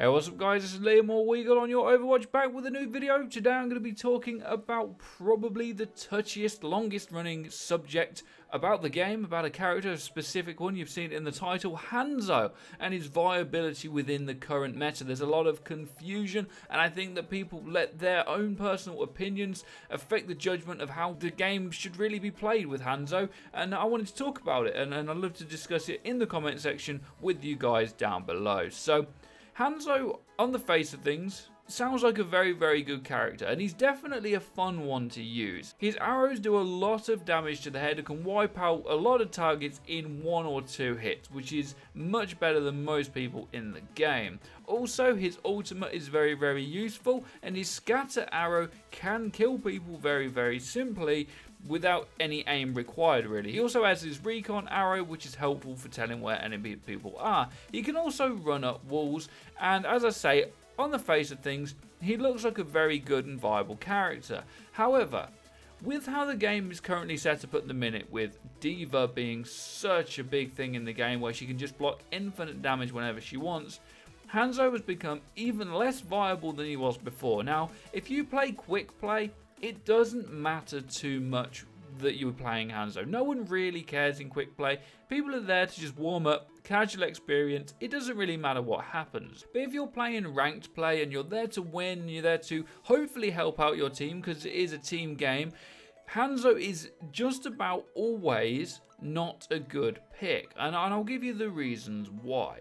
Hey, what's up guys, this is Liam or We Got On Your Overwatch, back with a new video. Today I'm going to be talking about probably the touchiest, longest running subject about the game, about a character, a specific one. You've seen it in the title, Hanzo, and his viability within the current meta. There's a lot of confusion, and I think that people let their own personal opinions affect the judgment of how the game should really be played with Hanzo, and I wanted to talk about it, and I'd love to discuss it in the comment section with you guys down below. So, Hanzo, on the face of things, sounds like a very, very good character, and he's definitely a fun one to use. His arrows do a lot of damage to the head and can wipe out a lot of targets in 1 or 2 hits, which is much better than most people in the game. Also, his ultimate is very, very useful, and his scatter arrow can kill people very, very simply without any aim required, really. He also has his recon arrow, which is helpful for telling where enemy people are. He can also run up walls, and as I say, on the face of things, he looks like a very good and viable character. However, with how the game is currently set up at the minute, with D.Va being such a big thing in the game where she can just block infinite damage whenever she wants, Hanzo has become even less viable than he was before. Now, if you play quick play, it doesn't matter too much that you're playing Hanzo. No one really cares in quick play. People are there to just warm up, casual experience. It doesn't really matter what happens. But if you're playing ranked play and you're there to win, you're there to hopefully help out your team because it is a team game, Hanzo is just about always not a good pick. And I'll give you the reasons why.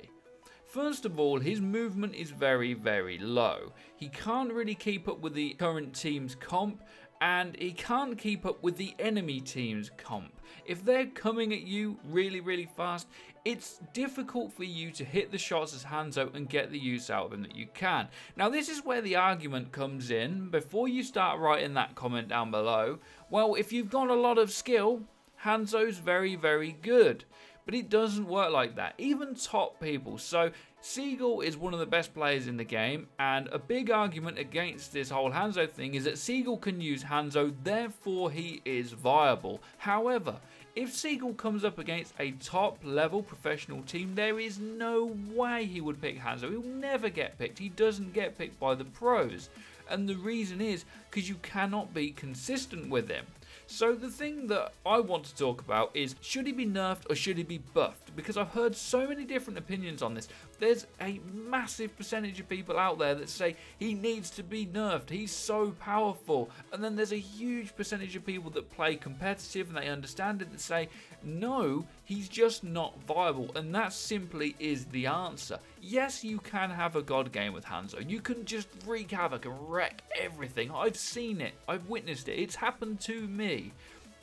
First of all, his movement is very, very low. He can't really keep up with the current team's comp, and he can't keep up with the enemy team's comp. If they're coming at you really, really fast, it's difficult for you to hit the shots as Hanzo and get the use out of him that you can. Now, this is where the argument comes in. Before you start writing that comment down below, well, if you've got a lot of skill, Hanzo's very, very good. But it doesn't work like that, even top people. So Seagull is one of the best players in the game, and a big argument against this whole Hanzo thing is that Seagull can use Hanzo, therefore he is viable. However, if Seagull comes up against a top level professional team, there is no way he would pick Hanzo. He'll never get picked. He doesn't get picked by the pros. And the reason is because you cannot be consistent with him. So the thing that I want to talk about is, should he be nerfed or should he be buffed? Because I've heard so many different opinions on this. There's a massive percentage of people out there that say he needs to be nerfed, he's so powerful. And then there's a huge percentage of people that play competitive and they understand it, that say, no, he's just not viable. And that simply is the answer. Yes, you can have a god game with Hanzo. You can just wreak havoc and wreck everything. I've seen it. I've witnessed it. It's happened to me.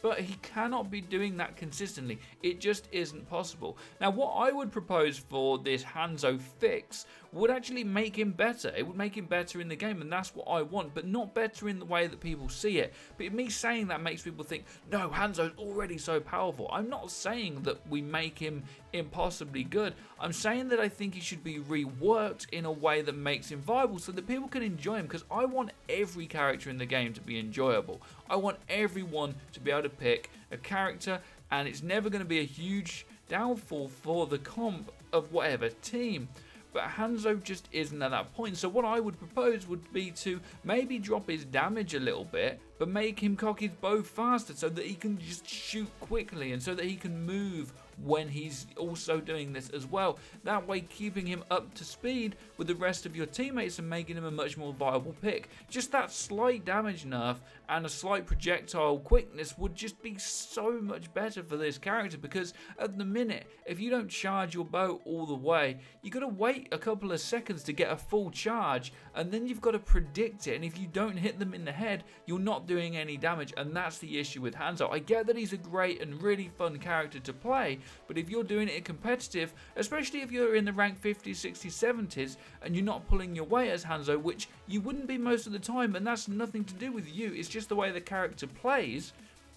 But he cannot be doing that consistently. It just isn't possible. Now, what I would propose for this Hanzo fix would actually make him better. It would make him better in the game, and that's what I want, but not better in the way that people see it. But me saying that makes people think, no, Hanzo's already so powerful. I'm not saying that we make him impossibly good. I'm saying that I think he should be reworked in a way that makes him viable so that people can enjoy him, because I want every character in the game to be enjoyable. I want everyone to be able to pick a character, and it's never going to be a huge downfall for the comp of whatever team. But Hanzo just isn't at that point. So what I would propose would be to maybe drop his damage a little bit, but make him cock his bow faster so that he can just shoot quickly and so that he can move when he's also doing this as well. That way, keeping him up to speed with the rest of your teammates and making him a much more viable pick. Just that slight damage nerf and a slight projectile quickness would just be so much better for this character, because at the minute, if you don't charge your bow all the way, you got to wait a couple of seconds to get a full charge, and then you've got to predict it, and if you don't hit them in the head, you're not doing any damage. And that's the issue with Hanzo. I get that he's a great and really fun character to play, but if you're doing it in competitive, especially if you're in the rank 50s, 60s, 70s, and you're not pulling your weight as Hanzo, which you wouldn't be most of the time, and that's nothing to do with you, it's just the way the character plays,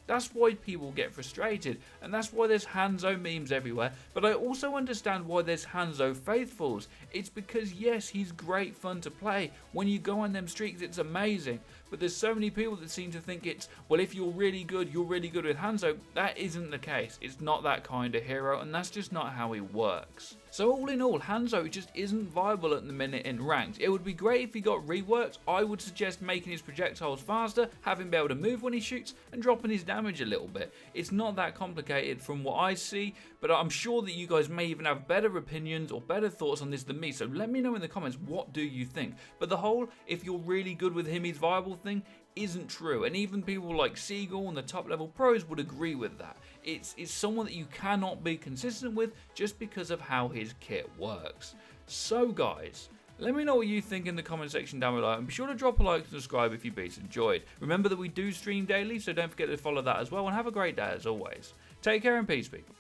that's why people get frustrated, and that's why there's Hanzo memes everywhere. But I also understand why there's Hanzo faithfuls. It's because, yes, he's great fun to play. When you go on them streaks, it's amazing. But there's so many people that seem to think it's, well, if you're really good with Hanzo. That isn't the case. It's not that kind of hero, and that's just not how he works. So all in all, Hanzo just isn't viable at the minute in ranked. It would be great if he got reworked. I would suggest making his projectiles faster, having him be able to move when he shoots, and dropping his damage a little bit. It's not that complicated from what I see, but I'm sure that you guys may even have better opinions or better thoughts on this than me, so let me know in the comments, what do you think? But the whole, if you're really good with him, he's viable thing, isn't true, and even people like Seagull and the top level pros would agree with that. It's someone that you cannot be consistent with just because of how his kit works. So guys, let me know what you think in the comment section down below, and be sure to drop a like and subscribe if you enjoyed. Remember that we do stream daily, so don't forget to follow that as well, and have a great day as always. Take care and peace, people.